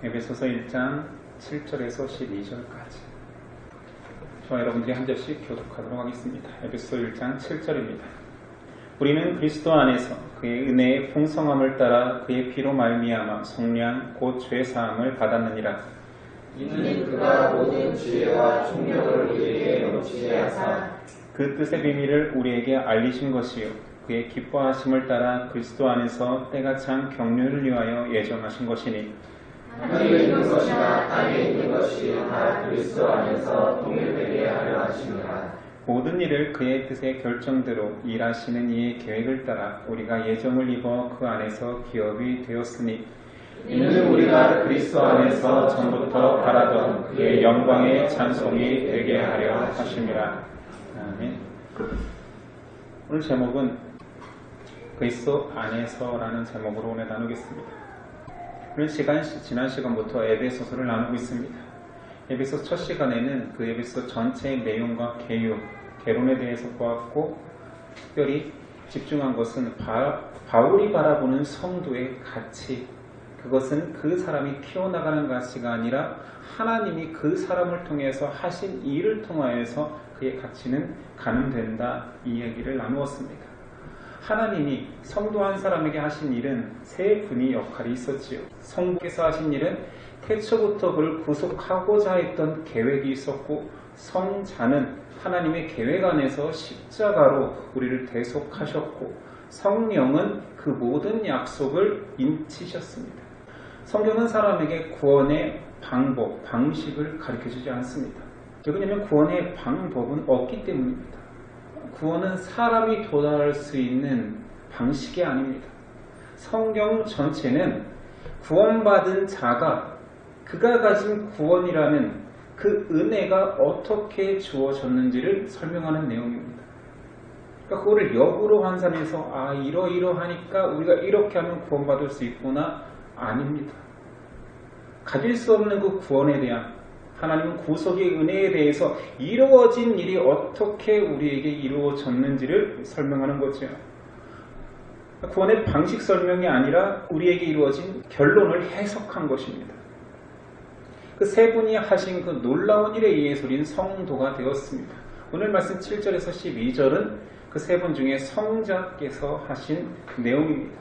에베소서 1장 7절에서 12절까지. 저와 여러분들이 한 절씩 교독하도록 하겠습니다. 에베소서 1장 7절입니다. 우리는 그리스도 안에서 그의 은혜의 풍성함을 따라 그의 피로 말미암아 속량 곧 죄사함을 받았느니라. 이는 그가 모든 지혜와 총명을 우리에게 넘치게 하사 그 뜻의 비밀을 우리에게 알리신 것이요 그의 기뻐하심을 따라 그리스도 안에서 때가 찬 경륜을 위하여 예정하신 것이니 하늘에 있는 것이나 땅에 있는 것이 다 그리스도 안에서 동일되게 하려 하심이라. 모든 일을 그의 뜻의 결정대로 일하시는 이의 계획을 따라 우리가 예정을 입어 그 안에서 기업이 되었으니 이는 우리가 그리스도 안에서 전부터 바라던 그의 영광의 찬송이 되게 하려 하심이라. 아멘. 오늘 제목은 그리스도 안에서라는 제목으로 오늘 나누겠습니다. 오늘 지난 시간부터 에베소서를 나누고 있습니다. 에베소 첫 시간에는 그 에베소 전체의 내용과 개론에 대해서 보았고, 특별히 집중한 것은 바울이 바라보는 성도의 가치, 그것은 그 사람이 키워나가는 가치가 아니라 하나님이 그 사람을 통해서 하신 일을 통하여서 그의 가치는 가늠된다, 이 얘기를 나누었습니다. 하나님이 성도 한 사람에게 하신 일은 세 분의 역할이 있었지요. 성부께서 하신 일은 태초부터 그를 구속하고자 했던 계획이 있었고, 성자는 하나님의 계획 안에서 십자가로 우리를 대속하셨고, 성령은 그 모든 약속을 인치셨습니다. 성경은 사람에게 구원의 방법, 방식을 가르쳐주지 않습니다. 왜냐하면 구원의 방법은 없기 때문입니다. 구원은 사람이 도달할 수 있는 방식이 아닙니다. 성경 전체는 구원받은 자가 그가 가진 구원이라는 그 은혜가 어떻게 주어졌는지를 설명하는 내용입니다. 그러니까 그거를 역으로 환산해서 이러이러하니까 우리가 이렇게 하면 구원받을 수 있구나, 아닙니다. 가질 수 없는 그 구원에 대한 하나님은 구속의 은혜에 대해서 이루어진 일이 어떻게 우리에게 이루어졌는지를 설명하는 거죠. 구원의 방식 설명이 아니라 우리에게 이루어진 결론을 해석한 것입니다. 그 세 분이 하신 그 놀라운 일에 의해서 우리는 성도가 되었습니다. 오늘 말씀 7절에서 12절은 그 세 분 중에 성자께서 하신 내용입니다.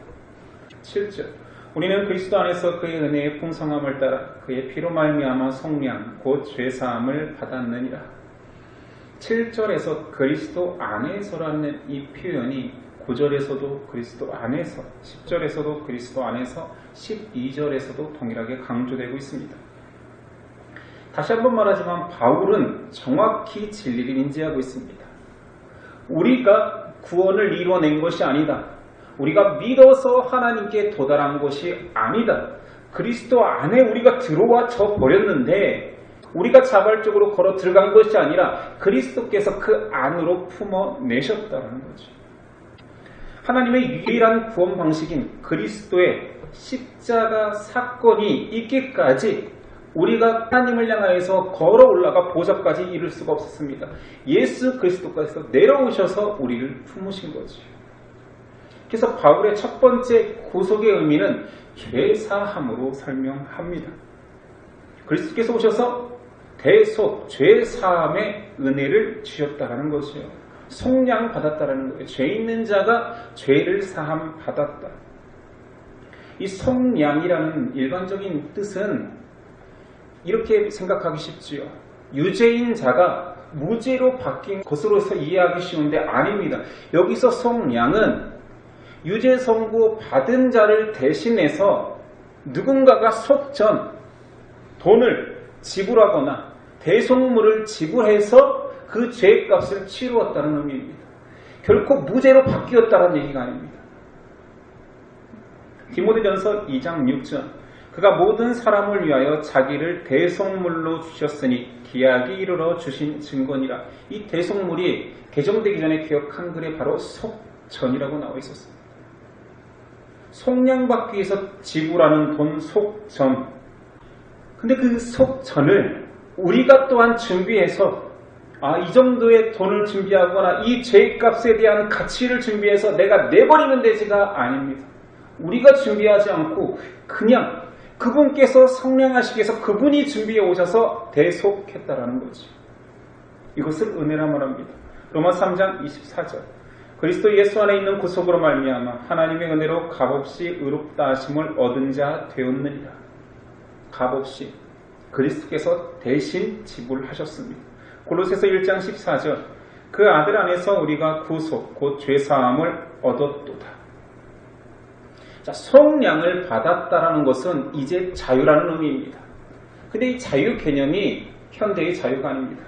7절, 우리는 그리스도 안에서 그의 은혜의 풍성함을 따라 그의 피로 말미암아 속량 곧 죄사함을 받았느니라. 7절에서 그리스도 안에서라는 이 표현이 9절에서도 그리스도 안에서, 10절에서도 그리스도 안에서, 12절에서도 동일하게 강조되고 있습니다. 다시 한번 말하지만 바울은 정확히 진리를 인지하고 있습니다. 우리가 구원을 이루어낸 것이 아니다. 우리가 믿어서 하나님께 도달한 것이 아니다. 그리스도 안에 우리가 들어와져 버렸는데 우리가 자발적으로 걸어 들어간 것이 아니라 그리스도께서 그 안으로 품어내셨다는 거죠. 하나님의 유일한 구원 방식인 그리스도의 십자가 사건이 있기까지 우리가 하나님을 향하여서 걸어 올라가 보좌까지 이룰 수가 없었습니다. 예수 그리스도께서 내려오셔서 우리를 품으신 거죠. 그래서 바울의 첫 번째 구속의 의미는 죄사함으로 설명합니다. 그리스도께서 오셔서 대속, 죄사함의 은혜를 주셨다는 것이요. 속량 받았다는 거예요. 죄 있는 자가 죄를 사함 받았다. 이 속량이라는 일반적인 뜻은 이렇게 생각하기 쉽지요. 유죄인 자가 무죄로 바뀐 것으로서 이해하기 쉬운데 아닙니다. 여기서 속량은 유죄 선고 받은 자를 대신해서 누군가가 속전 돈을 지불하거나 대속물을 지불해서 그 죄값을 치루었다는 의미입니다. 결코 무죄로 바뀌었다는 얘기가 아닙니다. 디모데전서 2장 6절, 그가 모든 사람을 위하여 자기를 대속물로 주셨으니 기약이 이르러 주신 증거니라. 이 대속물이 개정되기 전에 기억 한글에 바로 속전이라고 나와 있었습니다. 속량받기 위해서 지불하는 돈, 속전. 근데 그 속전을 우리가 또한 준비해서 이 정도의 돈을 준비하거나 이 죄값에 대한 가치를 준비해서 내가 내버리면 되지가 아닙니다. 우리가 준비하지 않고 그냥 그분께서 성령하시기 위해서 그분이 준비해 오셔서 대속했다라는 거죠. 이것을 은혜라 말합니다. 로마서 3장 24절. 그리스도 예수 안에 있는 구속으로 말미암아 하나님의 은혜로 값없이 의롭다 하심을 얻은 자 되었느니라. 값없이 그리스도께서 대신 지불하셨습니다. 골로새서 1장 14절. 그 아들 안에서 우리가 구속 곧 죄사함을 얻었도다. 자, 속량을 받았다라는 것은 이제 자유라는 의미입니다. 근데 이 자유 개념이 현대의 자유가 아닙니다.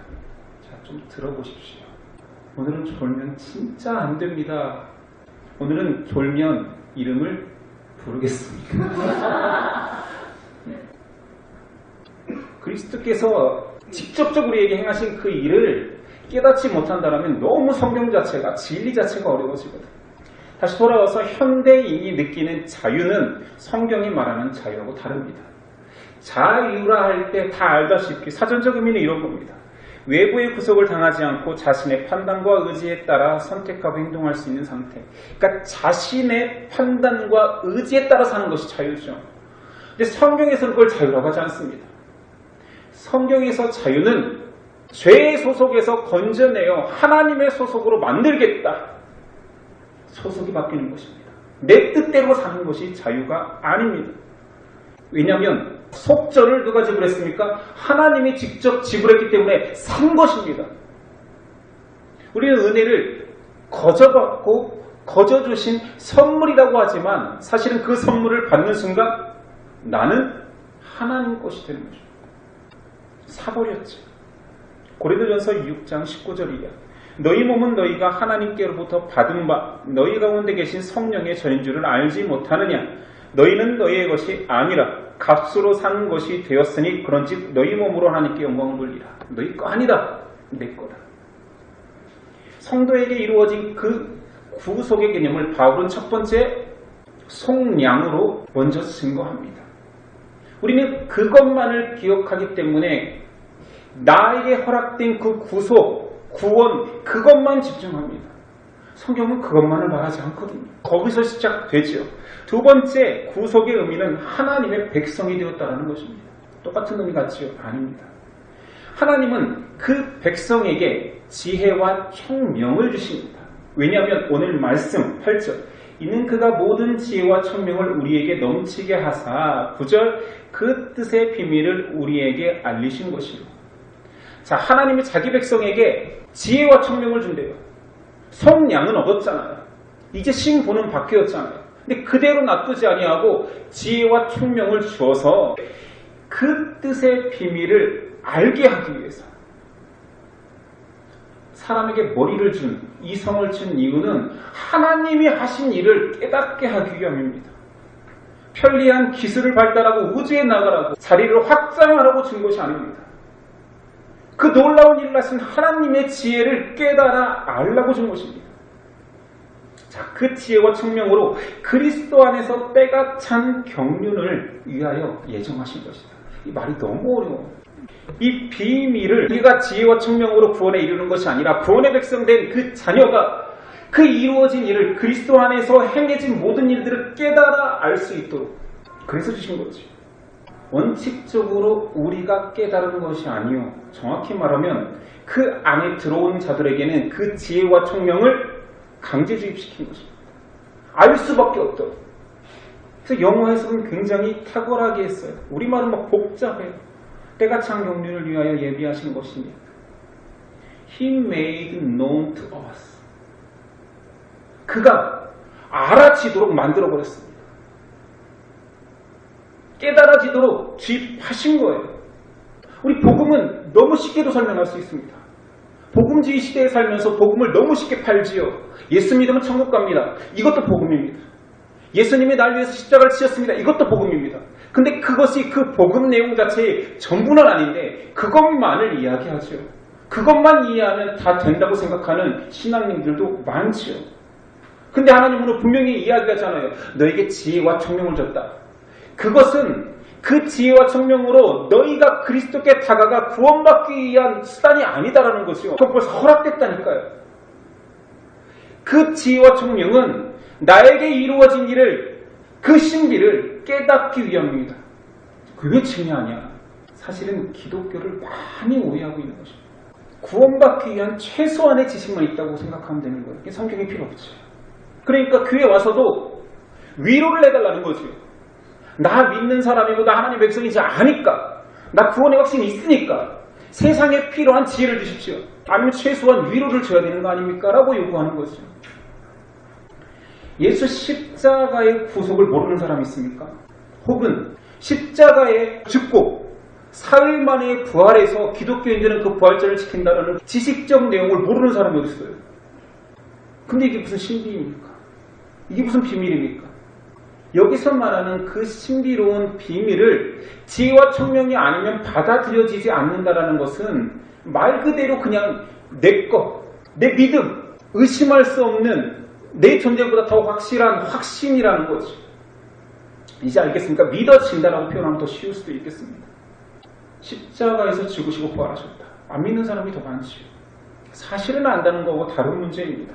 자, 좀 들어보십시오. 오늘은 졸면 진짜 안 됩니다. 오늘은 졸면 이름을 부르겠습니다. 그리스도께서 직접적으로 우리에게 행하신 그 일을 깨닫지 못한다면 너무 성경 자체가, 진리 자체가 어려워지거든요. 다시 돌아와서 현대인이 느끼는 자유는 성경이 말하는 자유하고 다릅니다. 자유라 할 때 다 알다시피 사전적 의미는 이런 겁니다. 외부의 구속을 당하지 않고 자신의 판단과 의지에 따라 선택하고 행동할 수 있는 상태. 그러니까 자신의 판단과 의지에 따라 사는 것이 자유죠. 근데 성경에서는 그걸 자유라고 하지 않습니다. 성경에서 자유는 죄의 소속에서 건져내어 하나님의 소속으로 만들겠다. 소속이 바뀌는 것입니다. 내 뜻대로 사는 것이 자유가 아닙니다. 왜냐하면 속전을 누가 지불했습니까? 하나님이 직접 지불했기 때문에 산 것입니다. 우리는 은혜를 거저받고 거저주신 선물이라고 하지만 사실은 그 선물을 받는 순간 나는 하나님 것이 되는 것입니다. 사버렸지. 고린도전서 6장 19절이야. 너희 몸은 너희가 하나님께로부터 받은 바 너희 가운데 계신 성령의 전인 줄을 알지 못하느냐. 너희는 너희의 것이 아니라 값으로 산 것이 되었으니 그런즉 너희 몸으로 하나님께 영광을 돌리라. 너희 거 아니다. 내 거다. 성도에게 이루어진 그 구속의 개념을 바울은 첫 번째 속량으로 먼저 증거합니다. 우리는 그것만을 기억하기 때문에 나에게 허락된 그 구속, 구원, 그것만 집중합니다. 성경은 그것만을 말하지 않거든요. 거기서 시작되죠. 두 번째, 구속의 의미는 하나님의 백성이 되었다는 것입니다. 똑같은 의미 같지요? 아닙니다. 하나님은 그 백성에게 지혜와 총명을 주십니다. 왜냐하면 오늘 말씀 8절 이는 그가 모든 지혜와 총명을 우리에게 넘치게 하사 9절 그 뜻의 비밀을 우리에게 알리신 것이요. 자, 하나님이 자기 백성에게 지혜와 총명을 준대요. 속량은 얻었잖아요. 이제 신분은 바뀌었잖아요. 근데 그대로 놔두지 아니하고 지혜와 총명을 주어서 그 뜻의 비밀을 알게 하기 위해서 사람에게 머리를 준, 이성을 준 이유는 하나님이 하신 일을 깨닫게 하기 위함입니다. 편리한 기술을 발달하고 우주에 나가라고 자리를 확장하라고 준 것이 아닙니다. 그 놀라운 일을 하신 하나님의 지혜를 깨달아 알라고 준 것입니다. 자, 그 지혜와 총명으로 그리스도 안에서 때가 찬 경륜을 위하여 예정하신 것이다. 이 말이 너무 어려워. 이 비밀을 우리가 지혜와 총명으로 구원에 이르는 것이 아니라 구원의 백성된 그 자녀가 그 이루어진 일을 그리스도 안에서 행해진 모든 일들을 깨달아 알 수 있도록 그래서 주신 거지. 원칙적으로 우리가 깨달은 것이 아니요. 정확히 말하면 그 안에 들어온 자들에게는 그 지혜와 총명을 강제 주입시킨 것입니다. 알 수밖에 없도록. 그래서 영어 해석은 굉장히 탁월하게 했어요. 우리말은 막 복잡해요. 때가 찬 경륜을 위하여 예비하신 것이니 He made known to us. 그가 알아지도록 만들어버렸습니다. 깨달아지도록 주입하신 거예요. 우리 복음은 너무 쉽게도 설명할 수 있습니다. 복음주의 시대에 살면서 복음을 너무 쉽게 팔지요. 예수 믿으면 천국 갑니다. 이것도 복음입니다. 예수님이 날 위해서 십자가를 치셨습니다. 이것도 복음입니다. 근데 그것이 그 복음 내용 자체의 전부는 아닌데 그것만을 이야기하죠. 그것만 이해하면 다 된다고 생각하는 신앙인들도 많지요. 근데 하나님은 분명히 이야기하잖아요. 너에게 지혜와 총명을 줬다. 그것은 그 지혜와 총명으로 너희가 그리스도께 다가가 구원받기 위한 수단이 아니다라는 것이요. 그건 벌써 허락됐다니까요. 그 지혜와 총명은 나에게 이루어진 일을 그 신비를 깨닫기 위함입니다. 교회 측량이야. 사실은 기독교를 많이 오해하고 있는 것입니다. 구원받기 위한 최소한의 지식만 있다고 생각하면 되는 거예요. 성경이 필요 없지. 그러니까 교회 와서도 위로를 해달라는 거죠. 나 믿는 사람이고 나 하나님의 백성이지 않으니까, 나 구원의 확신이 있으니까 세상에 필요한 지혜를 주십시오. 아니면 최소한 위로를 줘야 되는 거 아닙니까? 라고 요구하는 거죠. 예수 십자가의 구속을 모르는 사람이 있습니까? 혹은 십자가에 죽고 사흘 만에 부활해서 기독교인들은 그 부활절을 지킨다는 지식적 내용을 모르는 사람이 어디 있어요? 근데 이게 무슨 신비입니까? 이게 무슨 비밀입니까? 여기서 말하는 그 신비로운 비밀을 지혜와 총명이 아니면 받아들여지지 않는다는 것은 말 그대로 그냥 내 것, 내 믿음, 의심할 수 없는 내 존재보다 더 확실한 확신이라는 거죠. 이제 알겠습니까? 믿어진다라고 표현하면 더 쉬울 수도 있겠습니다. 십자가에서 죽으시고 부활하셨다. 안 믿는 사람이 더 많지요. 사실은 안다는 거고 다른 문제입니다.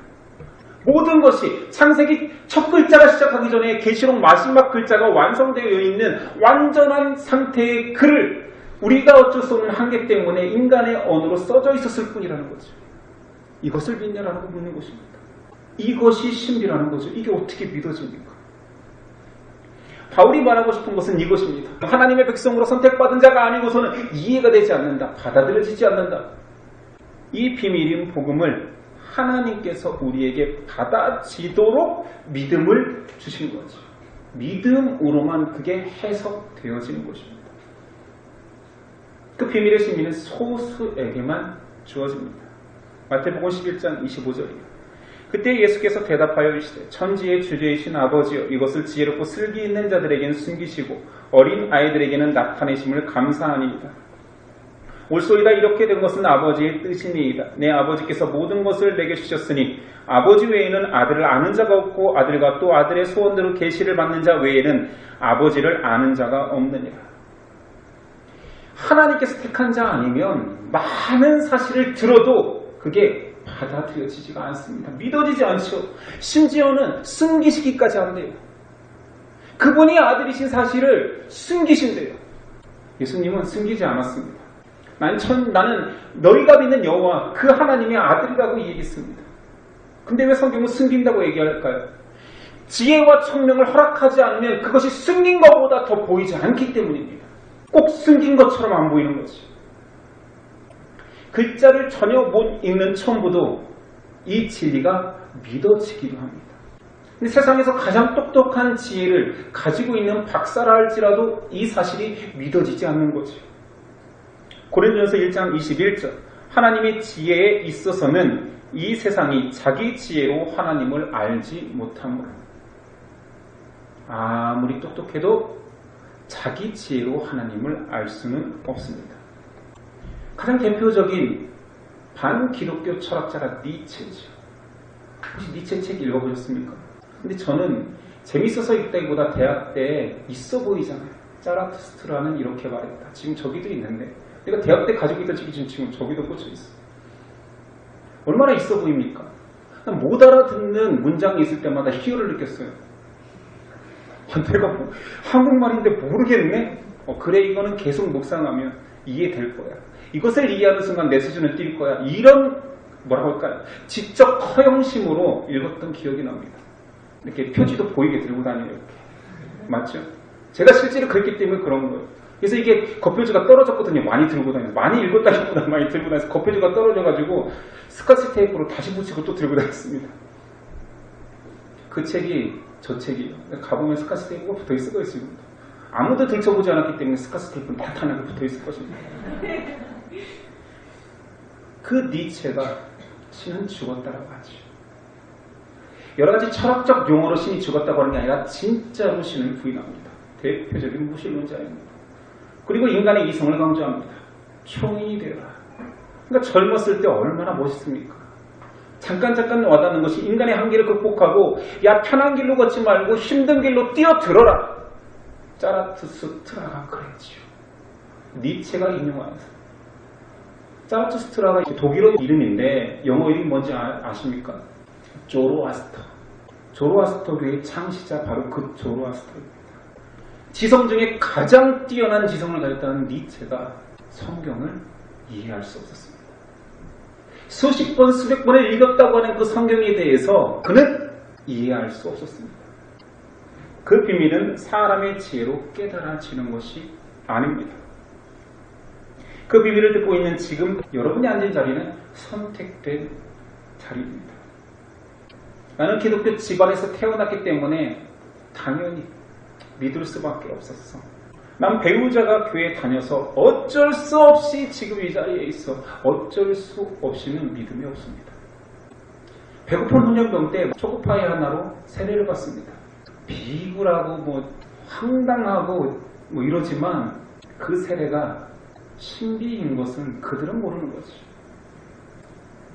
모든 것이 창세기 첫 글자가 시작하기 전에 계시록 마지막 글자가 완성되어 있는 완전한 상태의 글을 우리가 어쩔 수 없는 한계 때문에 인간의 언어로 써져 있었을 뿐이라는 거죠. 이것을 믿냐라고 묻는 것입니다. 이것이 신비라는 거죠. 이게 어떻게 믿어집니까? 바울이 말하고 싶은 것은 이것입니다. 하나님의 백성으로 선택받은 자가 아니고서는 이해가 되지 않는다. 받아들여지지 않는다. 이 비밀인 복음을 하나님께서 우리에게 받아지도록 믿음을 주신 거죠. 믿음으로만 그게 해석되어지는 것입니다. 그 비밀의 신비는 소수에게만 주어집니다. 마태복음 11장 25절이에요. 그때 예수께서 대답하여 이르시되 천지의 주제이신 아버지여 이것을 지혜롭고 슬기 있는 자들에게는 숨기시고 어린 아이들에게는 나타내심을 감사하니이다. 올소이다 이렇게 된 것은 아버지의 뜻이니이다. 내 아버지께서 모든 것을 내게 주셨으니 아버지 외에는 아들을 아는 자가 없고 아들과 또 아들의 소원대로 계시를 받는 자 외에는 아버지를 아는 자가 없느니라. 하나님께서 택한 자 아니면 많은 사실을 들어도 그게 받아들여지지가 않습니다. 믿어지지 않죠. 심지어는 숨기시기까지 한대요. 그분이 아들이신 사실을 숨기신대요. 예수님은 숨기지 않았습니다. 나는 너희가 믿는 여호와 그 하나님의 아들이라고 얘기했습니다. 근데 왜 성경은 숨긴다고 얘기할까요? 지혜와 총명을 허락하지 않으면 그것이 숨긴 것보다 더 보이지 않기 때문입니다. 꼭 숨긴 것처럼 안 보이는 거지. 글자를 전혀 못 읽는 첨부도 이 진리가 믿어지기도 합니다. 근데 세상에서 가장 똑똑한 지혜를 가지고 있는 박사라 할지라도 이 사실이 믿어지지 않는 거죠. 고린도전서 1장 21절 하나님의 지혜에 있어서는 이 세상이 자기 지혜로 하나님을 알지 못하므로 아무리 똑똑해도 자기 지혜로 하나님을 알 수는 없습니다. 가장 대표적인 반기독교 철학자가 니체죠. 혹시 니체 책 읽어보셨습니까? 근데 저는 재밌어서 읽다기보다 대학 때 있어 보이잖아요. 짜라투스트라는 이렇게 말했다. 지금 저기도 있는데 내가 대학 때 가지고 있던 책이 지금 저기도 꽂혀있어. 얼마나 있어 보입니까? 못 알아듣는 문장이 있을 때마다 희열을 느꼈어요. 내가 한국말인데 모르겠네? 그래 이거는 계속 묵상하면 이해될 거야. 이것을 이해하는 순간 내 수준은 뛸 거야. 이런 뭐라고 할까요? 지적 허영심으로 읽었던 기억이 납니다. 이렇게 표지도 보이게 들고 다니는 이렇게. 맞죠? 제가 실제로 그랬기 때문에 그런 거예요. 그래서 이게 겉표지가 떨어졌거든요. 많이 들고 다니면서. 많이 읽었다기보다 많이 들고 다녀서 겉표지가 떨어져가지고 스카치 테이프로 다시 붙이고 또 들고 다녔습니다. 그 책이 저 책이에요. 가보면 스카치 테이프가 붙어있을 거예요. 지금. 아무도 들춰보지 않았기 때문에 스카치 테이프는 탄탄하게 붙어있을 것입니다. 그 니체가 신은 죽었다라고 하죠. 여러 가지 철학적 용어로 신이 죽었다고 하는 게 아니라 진짜로 신을 부인합니다. 대표적인 무신론자입니다. 그리고 인간의 이성을 강조합니다. 총인이 되어라. 그러니까 젊었을 때 얼마나 멋있습니까? 잠깐 와닿는 것이 인간의 한계를 극복하고 야 편한 길로 걷지 말고 힘든 길로 뛰어들어라. 짜라투스트라가 그랬지요. 니체가 인용하면서. 짜라투스트라가 독일어 이름인데 영어 이름이 뭔지 아십니까? 조로아스터. 조로아스터교의 창시자 바로 그 조로아스터입니다. 지성 중에 가장 뛰어난 지성을 가졌다는 니체가 성경을 이해할 수 없었습니다. 수십 번, 수백 번을 읽었다고 하는 그 성경에 대해서 그는 이해할 수 없었습니다. 그 비밀은 사람의 지혜로 깨달아지는 것이 아닙니다. 그 비밀을 듣고 있는 지금 여러분이 앉은 자리는 선택된 자리입니다. 나는 기독교 집안에서 태어났기 때문에 당연히 믿을 수밖에 없었어. 난 배우자가 교회에 다녀서 어쩔 수 없이 지금 이 자리에 있어. 어쩔 수 없이는 믿음이 없습니다. 배고픈 훈련병 때 초코파이 하나로 세례를 받습니다. 비굴하고 황당하고 이러지만 그 세례가 신비인 것은 그들은 모르는 거지.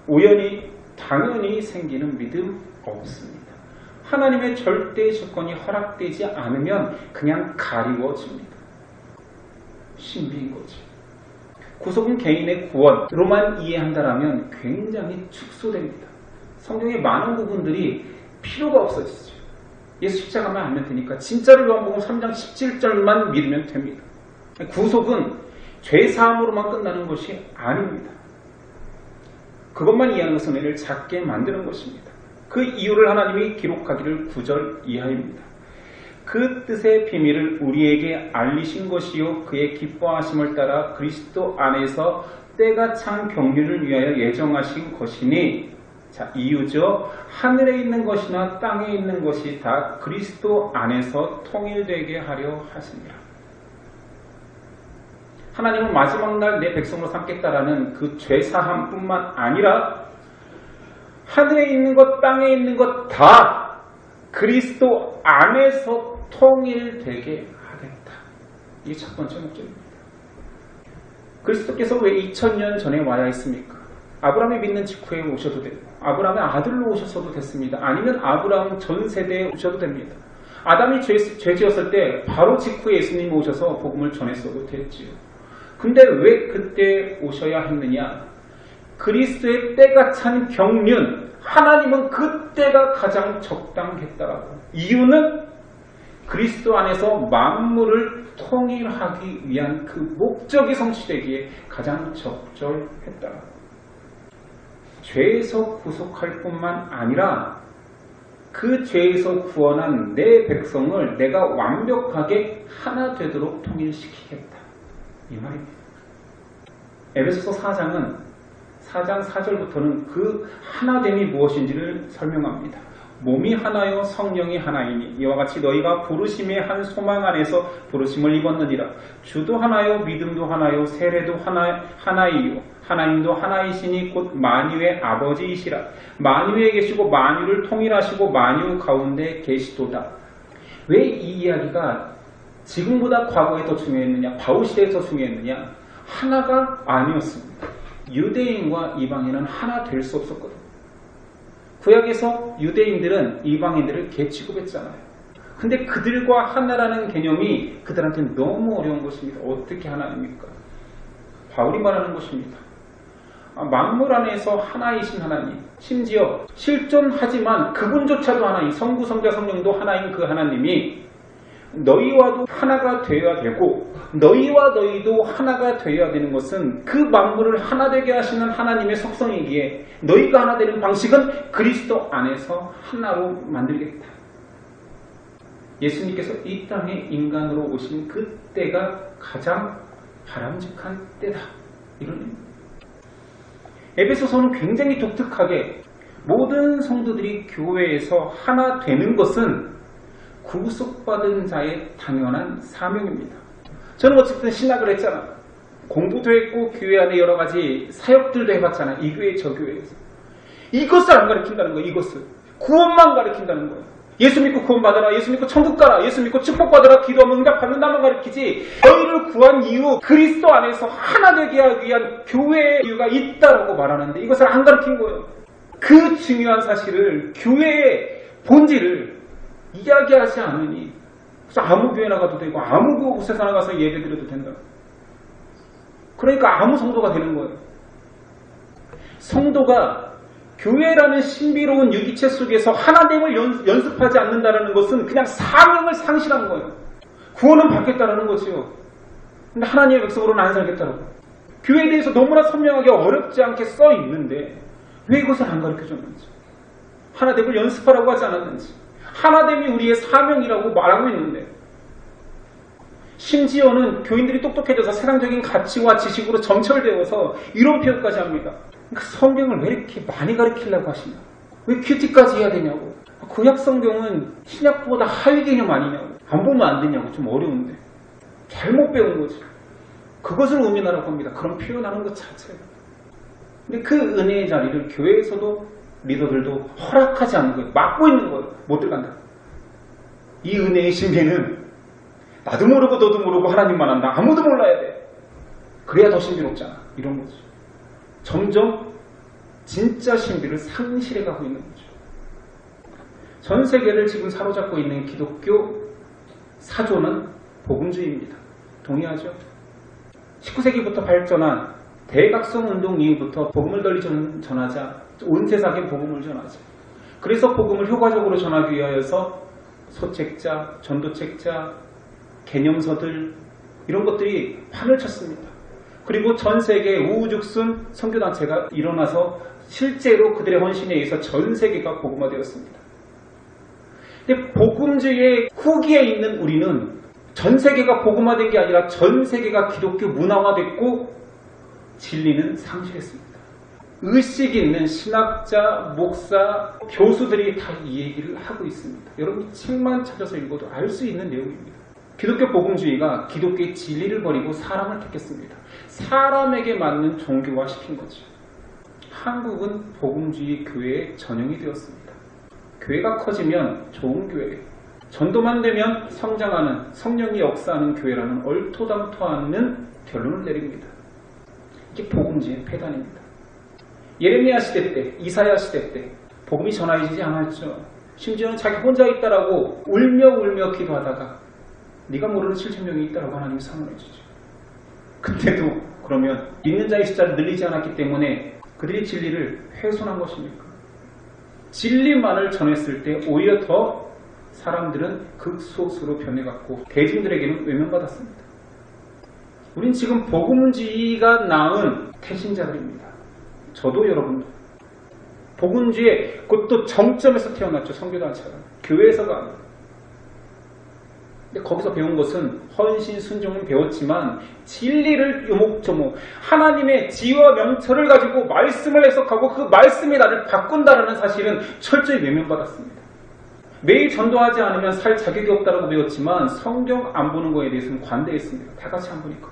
우연히 당연히 생기는 믿음 없습니다. 하나님의 절대 조건이 허락되지 않으면 그냥 가리워집니다. 신비인 거지. 구속은 개인의 구원으로만 이해한다라면 굉장히 축소됩니다. 성경의 많은 부분들이 필요가 없어지죠. 예수 십자가만 알면 되니까 진짜로 요한복음 3장 17절만 믿으면 됩니다. 구속은 죄사함으로만 끝나는 것이 아닙니다. 그것만 이해하는 것은 은혜를 작게 만드는 것입니다. 그 이유를 하나님이 기록하기를 9절 이하입니다. 그 뜻의 비밀을 우리에게 알리신 것이요 그의 기뻐하심을 따라 그리스도 안에서 때가 찬 경륜을 위하여 예정하신 것이니, 자, 이유죠. 하늘에 있는 것이나 땅에 있는 것이 다 그리스도 안에서 통일되게 하려 하시니라. 하나님은 마지막 날 내 백성으로 삼겠다라는 그 죄사함뿐만 아니라 하늘에 있는 것, 땅에 있는 것 다 그리스도 안에서 통일되게 하겠다. 이게 첫 번째 목적입니다. 그리스도께서 왜 2000년 전에 와야 했습니까? 아브라함이 믿는 직후에 오셔도 되고, 아브라함의 아들로 오셨어도 됐습니다. 아니면 아브라함 전 세대에 오셔도 됩니다. 아담이 죄 지었을 때 바로 직후에 예수님이 오셔서 복음을 전했어도 됐지요. 근데 왜 그때 오셔야 했느냐? 그리스도의 때가 찬 경륜, 하나님은 그때가 가장 적당했다라고. 이유는 그리스도 안에서 만물을 통일하기 위한 그 목적이 성취되기에 가장 적절했다라고. 죄에서 구속할 뿐만 아니라 그 죄에서 구원한 내 백성을 내가 완벽하게 하나 되도록 통일시키겠다. 이 말입니다. 에베소서 4장은 4장 4절부터는 그 하나됨이 무엇인지를 설명합니다. 몸이 하나요 성령이 하나이니 이와 같이 너희가 부르심의 한 소망 안에서 부르심을 입었느니라. 주도 하나요 믿음도 하나요 세례도 하나이요 하나님도 하나이시니 곧 만유의 아버지이시라. 만유에 계시고 만유를 통일하시고 만유 가운데 계시도다. 왜 이 이야기가 지금보다 과거에 더 중요했느냐, 바울 시대에 더 중요했느냐? 하나가 아니었습니다. 유대인과 이방인은 하나 될 수 없었거든요. 구약에서 유대인들은 이방인들을 개 취급했잖아요. 근데 그들과 하나라는 개념이 그들한테는 너무 어려운 것입니다. 어떻게 하나입니까? 바울이 말하는 것입니다. 만물 안에서 하나이신 하나님, 심지어 실존하지만 그분조차도 하나님, 성부, 성자, 성령도 하나인 그 하나님이 너희와도 하나가 되어야 되고 너희와 너희도 하나가 되어야 되는 것은 그 만물을 하나 되게 하시는 하나님의 속성이기에 너희가 하나 되는 방식은 그리스도 안에서 하나로 만들겠다. 예수님께서 이 땅에 인간으로 오신 그 때가 가장 바람직한 때다. 이런 의미입니다. 에베소서는 굉장히 독특하게 모든 성도들이 교회에서 하나 되는 것은 구속받은 자의 당연한 사명입니다. 저는 어쨌든 신학을 했잖아. 공부도 했고 교회 안에 여러 가지 사역들도 해봤잖아. 이 교회 저 교회에서. 이것을 안 가르친다는 거예요. 이것을. 구원만 가르친다는 거예요. 예수 믿고 구원받아라. 예수 믿고 천국 가라. 예수 믿고 축복받아라. 기도하면 응답받는다만 가르치지. 너희를 구한 이유 그리스도 안에서 하나 되게 하기 위한 교회의 이유가 있다라고 말하는데 이것을 안 가르친 거예요. 그 중요한 사실을 교회의 본질을 이야기하지 않으니 그래서 아무 교회 나가도 되고 아무 곳에 나가서 예배 드려도 된다. 그러니까 아무 성도가 되는 거예요. 성도가 교회라는 신비로운 유기체 속에서 하나됨을 연습하지 않는다는 것은 그냥 사명을 상실한 거예요. 구원은 받겠다라는 거지요. 근데 하나님의 백성으로는 안 살겠다라고. 교회에 대해서 너무나 선명하게 어렵지 않게 써 있는데 왜 이것을 안 가르쳐줬는지, 하나됨을 연습하라고 하지 않았는지, 하나됨이 우리의 사명이라고 말하고 있는데, 심지어는 교인들이 똑똑해져서 세상적인 가치와 지식으로 점철되어서 이런 표현까지 합니다. 그러니까 성경을 왜 이렇게 많이 가르치려고 하시냐, 왜 큐티까지 해야 되냐고, 구약 성경은 신약보다 하위 개념 아니냐고, 안 보면 안 되냐고, 좀 어려운데 잘못 배운 거지. 그것을 의미하라고 합니다. 그런 표현하는 것 자체가. 근데 그 은혜의 자리를 교회에서도 리더들도 허락하지 않는 거예요. 막고 있는 거예요. 못 들어간다. 이 은혜의 신비는 나도 모르고 너도 모르고 하나님만 한다. 아무도 몰라야 돼. 그래야 더 신비롭잖아. 이런 거죠. 점점 진짜 신비를 상실해 가고 있는 거죠. 전 세계를 지금 사로잡고 있는 기독교 사조는 복음주의입니다. 동의하죠? 19세기부터 발전한 대각성 운동 이후부터 복음을 널리 전하자, 온 세상에 복음을 전하자. 그래서 복음을 효과적으로 전하기 위하여서 소책자, 전도책자, 개념서들, 이런 것들이 판을 쳤습니다. 그리고 전 세계 우후죽순 선교단체가 일어나서 실제로 그들의 헌신에 의해서 전 세계가 복음화되었습니다. 근데 복음주의의 후기에 있는 우리는 전 세계가 복음화된 게 아니라 전 세계가 기독교 문화화됐고 진리는 상실했습니다. 의식 있는 신학자, 목사, 교수들이 다 이 얘기를 하고 있습니다. 여러분이 책만 찾아서 읽어도 알 수 있는 내용입니다. 기독교 복음주의가 기독교의 진리를 버리고 사람을 택했습니다. 사람에게 맞는 종교화 시킨 거죠. 한국은 복음주의 교회의 전형이 되었습니다. 교회가 커지면 좋은 교회, 전도만 되면 성장하는, 성령이 역사하는 교회라는 얼토당토하는 결론을 내립니다. 이게 복음주의의 폐단입니다. 예레미야 시대 때, 이사야 시대 때 복음이 전해지지 않았죠. 심지어는 자기 혼자 있다라고 울며 기도하다가 네가 모르는 7,000명이 있다라고 하나님이 선언해 주죠. 근데도 그러면 믿는 자의 숫자를 늘리지 않았기 때문에 그들이 진리를 훼손한 것입니까? 진리만을 전했을 때 오히려 더 사람들은 극소수로 변해갔고 대중들에게는 외면받았습니다. 우린 지금 복음주의가 낳은 태신자들입니다. 저도 여러분도. 복음주의 그것도 정점에서 태어났죠. 선교단체가. 교회에서가 아니고. 근데 거기서 배운 것은 헌신, 순종은 배웠지만 진리를 요목조목 하나님의 지와 명철을 가지고 말씀을 해석하고 그 말씀이 나를 바꾼다는 사실은 철저히 외면받았습니다. 매일 전도하지 않으면 살 자격이 없다고 배웠지만 성경 안 보는 거에 대해서는 관대했습니다. 다 같이 안 보니까.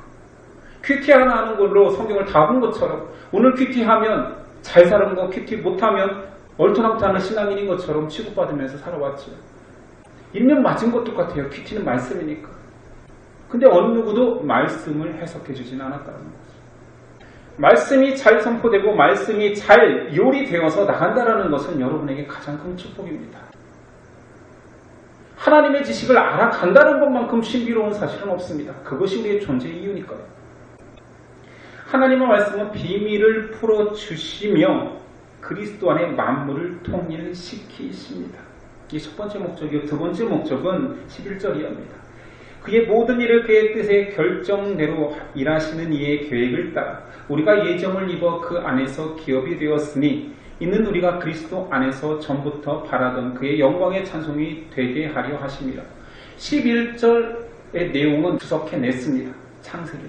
큐티 하나 하는 걸로 성경을 다 본 것처럼 오늘 큐티하면 잘 사는 거, 큐티 못하면 얼토당토하는 신앙인인 것처럼 취급받으면서 살아왔죠. 일면 맞은 것 똑같아요. 큐티는 말씀이니까. 근데 어느 누구도 말씀을 해석해 주진 않았다는 거죠. 말씀이 잘 선포되고 말씀이 잘 요리되어서 나간다는 것은 여러분에게 가장 큰 축복입니다. 하나님의 지식을 알아간다는 것만큼 신비로운 사실은 없습니다. 그것이 우리의 존재의 이유니까요. 하나님의 말씀은 비밀을 풀어주시며 그리스도 안에 만물을 통일시키십니다. 이게 첫 번째 목적이요. 두 번째 목적은 11절이합니다. 그의 모든 일을 그의 뜻의 결정대로 일하시는 이의 계획을 따라 우리가 예정을 입어 그 안에서 기업이 되었으니 이는 우리가 그리스도 안에서 전부터 바라던 그의 영광의 찬송이 되게 하려 하심이라. 11절의 내용은 주석해냈습니다. 창세기.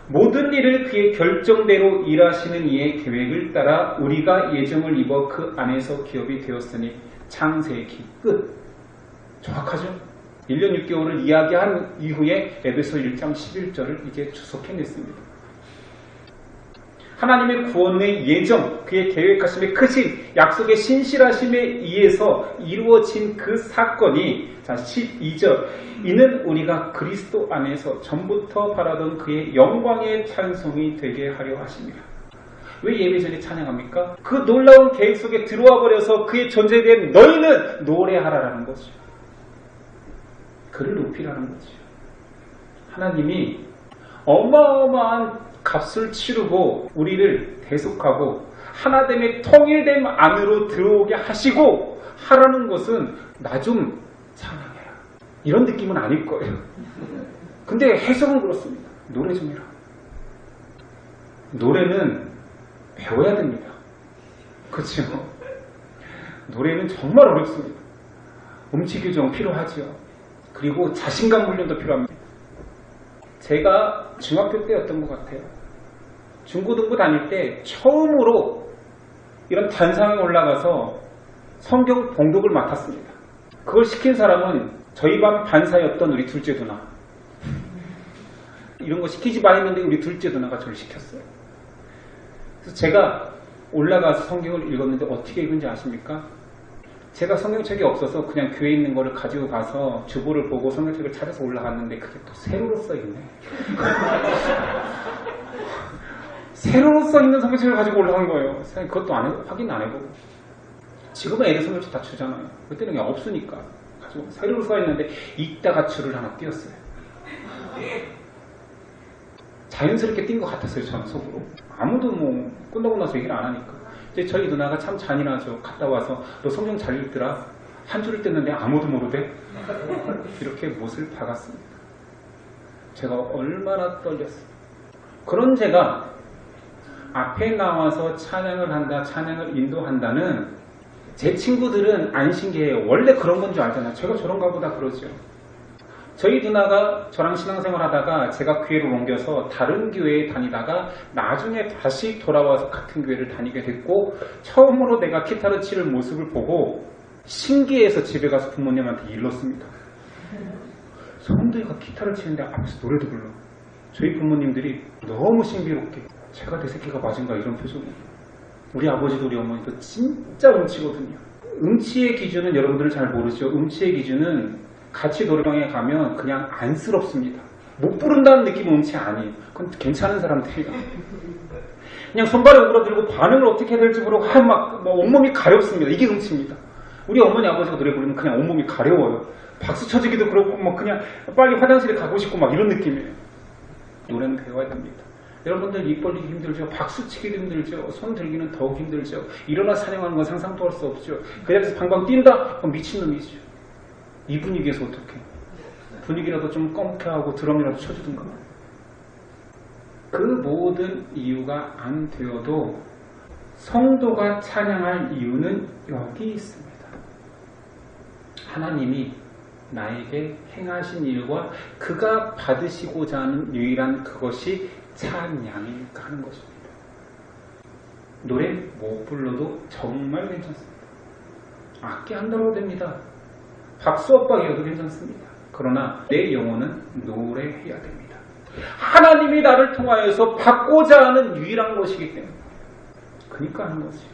모든 일을 그의 결정대로 일하시는 이의 계획을 따라 우리가 예정을 입어 그 안에서 기업이 되었으니 창세기 끝. 정확하죠? 1년 6개월을 이야기한 이후에 에베소 1장 11절을 이제 주석해냈습니다. 하나님의 구원의 예정, 그의 계획하심의 크신, 약속의 신실하심에 의해서 이루어진 그 사건이, 자 12절, 이는 우리가 그리스도 안에서 전부터 바라던 그의 영광의 찬송이 되게 하려 하십니다. 왜 예배전에 찬양합니까? 그 놀라운 계획 속에 들어와 버려서 그의 존재에 대한 너희는 노래하라라는 거죠. 그를 높이라는 거죠. 하나님이 어마어마한 값을 치르고 우리를 대속하고 하나됨의 통일됨 안으로 들어오게 하시고 하라는 것은 나 좀 찬양해라. 이런 느낌은 아닐 거예요. 근데 해석은 그렇습니다. 노래 좀 해라. 노래는 배워야 됩니다. 그렇죠? 노래는 정말 어렵습니다. 음치 교정 필요하죠. 그리고 자신감 훈련도 필요합니다. 제가 중학교 때였던 것 같아요. 중고등부 다닐 때 처음으로 이런 단상에 올라가서 성경 봉독을 맡았습니다. 그걸 시킨 사람은 저희 반 반사였던 우리 둘째 누나. 이런 거 시키지 마 했는데 우리 둘째 누나가 저를 시켰어요. 그래서 제가 올라가서 성경을 읽었는데 어떻게 읽은지 아십니까? 제가 성경책이 없어서 그냥 교회에 있는 거를 가지고 가서 주보를 보고 성경책을 찾아서 올라갔는데 그게 또 세로로 써있네. 세로로 써있는 성경책을 가지고 올라간 거예요. 그것도 확인 안 해보고. 지금은 애들 성경책 다 주잖아요. 그때는 그냥 없으니까 가지고 세로로 써있는데 읽다가 줄을 하나 띄었어요. 자연스럽게 띈 것 같았어요. 저는 속으로. 아무도 뭐 끝나고 나서 얘기를 안 하니까. 이제 저희 누나가 참 잔인하죠. 갔다 와서 너 성경 잘 읽더라. 한 줄을 뗐는데 아무도 모르대. 이렇게 못을 박았습니다. 제가 얼마나 떨렸어요. 그런 제가 앞에 나와서 찬양을 한다, 찬양을 인도한다는 제 친구들은 안 신기해요. 원래 그런 건 줄 알잖아요. 제가 저런가 보다 그러죠. 저희 누나가 저랑 신앙생활 하다가 제가 교회를 옮겨서 다른 교회에 다니다가 나중에 다시 돌아와서 같은 교회를 다니게 됐고 처음으로 내가 기타를 치는 모습을 보고 신기해서 집에 가서 부모님한테 일렀습니다. 성도이가 기타를 치는데 앞에서 노래도 불러. 저희 부모님들이 너무 신비롭게 제가 내 새끼가 맞은가 이런 표정이에요. 우리 아버지도 우리 어머니도 진짜 음치거든요. 음치의 기준은 여러분들은 잘 모르죠. 음치의 기준은 같이 노래방에 가면 그냥 안쓰럽습니다. 못 부른다는 느낌은 음치 아니에요. 그건 괜찮은 사람들이에요. 그냥 손발에 오그라들고 반응을 어떻게 해야 될지 모르고 막 온몸이 가렵습니다. 이게 음치입니다. 우리 어머니 아버지가 노래 부르면 그냥 온몸이 가려워요. 박수 쳐주기도 그러고 그냥 빨리 화장실에 가고 싶고 막 이런 느낌이에요. 노래는 배워야 됩니다. 여러분들 입 벌리기 힘들죠. 박수 치기도 힘들죠. 손 들기는 더욱 힘들죠. 일어나 찬양하는 건 상상도 할 수 없죠. 그 자리에서 방방 뛴다? 그럼 미친놈이죠. 이 분위기에서 어떡해. 분위기라도 좀 검게 하고 드럼이라도 쳐주든가. 그 모든 이유가 안 되어도 성도가 찬양할 이유는 여기 있습니다. 하나님이 나에게 행하신 일과 그가 받으시고자 하는 유일한 그것이 찬양이니까 하는 것입니다. 노래 못 불러도 정말 괜찮습니다. 악기 안 다뤄도 됩니다. 박수 엇박이어도 괜찮습니다. 그러나 내 영혼은 노래해야 됩니다. 하나님이 나를 통하여서 받고자 하는 유일한 것이기 때문에 그러니까 하는 거지.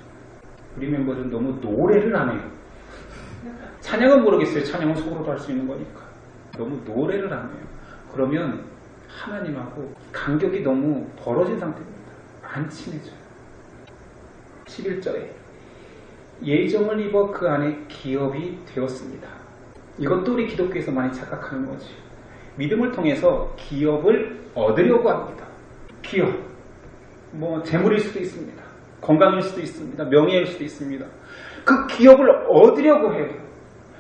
우리 멤버들은 너무 노래를 안 해요. 찬양은 모르겠어요. 찬양은 속으로도 할 수 있는 거니까. 너무 노래를 안 해요. 그러면 하나님하고 간격이 너무 벌어진 상태입니다. 안 친해져요. 11절에 예정을 입어 그 안에 기업이 되었습니다. 이것도 우리 기독교에서 많이 착각하는 거지. 믿음을 통해서 기업을 얻으려고 합니다. 기업. 재물일 수도 있습니다. 건강일 수도 있습니다. 명예일 수도 있습니다. 그 기업을 얻으려고 해요.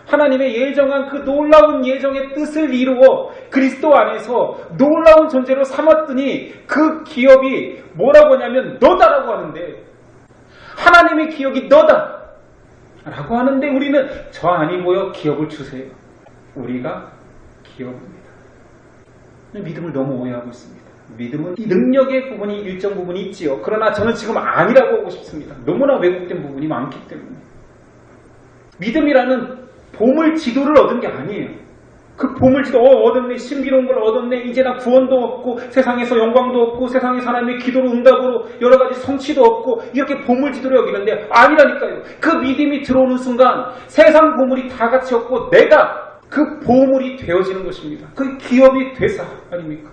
하나님의 예정한 그 놀라운 예정의 뜻을 이루어 그리스도 안에서 놀라운 존재로 삼았더니 그 기업이 뭐라고 하냐면 너다라고 하는데 하나님의 기업이 너다 라고 하는데 우리는 저 아니고요 기업을 주세요. 우리가 기업입니다. 믿음을 너무 오해하고 있습니다. 믿음은 능력의 부분이 일정 부분이 있지요. 그러나 저는 지금 아니라고 하고 싶습니다. 너무나 왜곡된 부분이 많기 때문에. 믿음이라는 보물 지도를 얻은 게 아니에요. 그 보물 지도 얻었네, 신비로운 걸 얻었네, 이제 나 구원도 얻고 세상에서 영광도 얻고 세상에서 하나님의 기도로 응답으로 여러 가지 성취도 얻고 이렇게 보물 지도를 여기는데 아니라니까요. 그 믿음이 들어오는 순간 세상 보물이 다 같이 얻고 내가 그 보물이 되어지는 것입니다. 그 기업이 되사 아닙니까?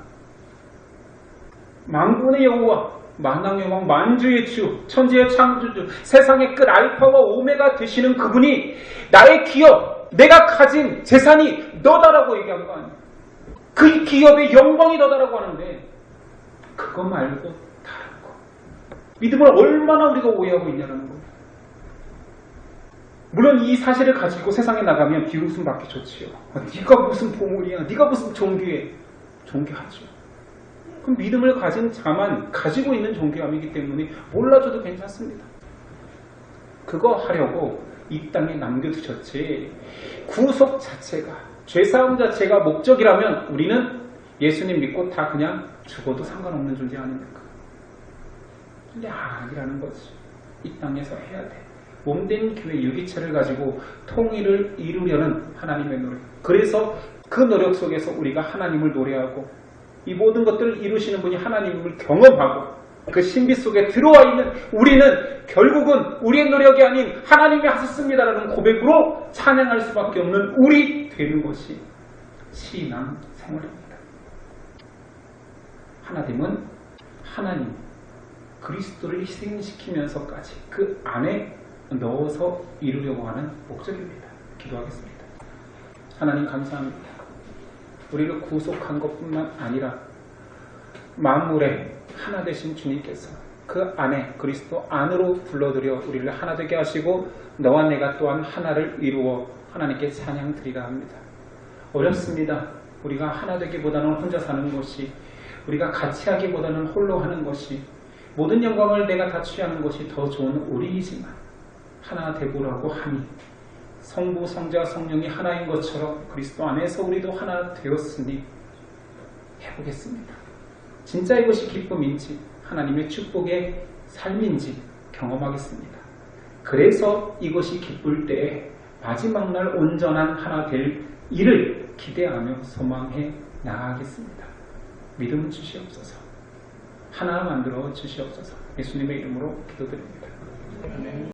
만군의 여호와, 만왕의 왕, 만주의 주, 천지의 창조주, 세상의 끝 알파와 오메가 되시는 그분이 나의 기업, 내가 가진 재산이 너다라고 얘기한 거 아니에요. 그 기업의 영광이 너다라고 하는데 그거 말고 다른 거. 믿음을 얼마나 우리가 오해하고 있냐는 거예요. 물론 이 사실을 가지고 세상에 나가면 비웃음 받기 좋지요. 네가 무슨 보물이야, 네가 무슨 종교해. 존귀하죠. 그럼 믿음을 가진 자만 가지고 있는 존귀함이기 때문에 몰라줘도 괜찮습니다. 그거 하려고 이 땅에 남겨두셨지. 구속 자체가, 죄사함 자체가 목적이라면 우리는 예수님 믿고 다 그냥 죽어도 상관없는 존재 아닙니까? 근데 아니라는 거지. 이 땅에서 해야 돼. 몸된 교회 유기체를 가지고 통일을 이루려는 하나님의 노력. 그래서 그 노력 속에서 우리가 하나님을 노래하고 이 모든 것들을 이루시는 분이 하나님을 경험하고 그 신비 속에 들어와 있는 우리는 결국은 우리의 노력이 아닌 하나님이 하셨습니다라는 고백으로 찬양할 수밖에 없는 우리 되는 것이 신앙 생활입니다. 하나님은 하나님 그리스도를 희생시키면서까지 그 안에 넣어서 이루려고 하는 목적입니다. 기도하겠습니다. 하나님 감사합니다. 우리를 구속한 것뿐만 아니라 만물의 하나 되신 주님께서 그 안에 그리스도 안으로 불러들여 우리를 하나 되게 하시고 너와 내가 또한 하나를 이루어 하나님께 찬양 드리라 합니다. 어렵습니다. 우리가 하나 되기보다는 혼자 사는 것이, 우리가 같이 하기보다는 홀로 하는 것이, 모든 영광을 내가 다 취하는 것이 더 좋은 우리이지만 하나 되보라고 하니 성부, 성자, 성령이 하나인 것처럼 그리스도 안에서 우리도 하나 되었으니 해보겠습니다. 진짜 이것이 기쁨인지 하나님의 축복의 삶인지 경험하겠습니다. 그래서 이것이 기쁠 때에 마지막 날 온전한 하나 될 일을 기대하며 소망해 나아가겠습니다. 믿음 주시옵소서. 하나 만들어 주시옵소서. 예수님의 이름으로 기도드립니다. 아멘.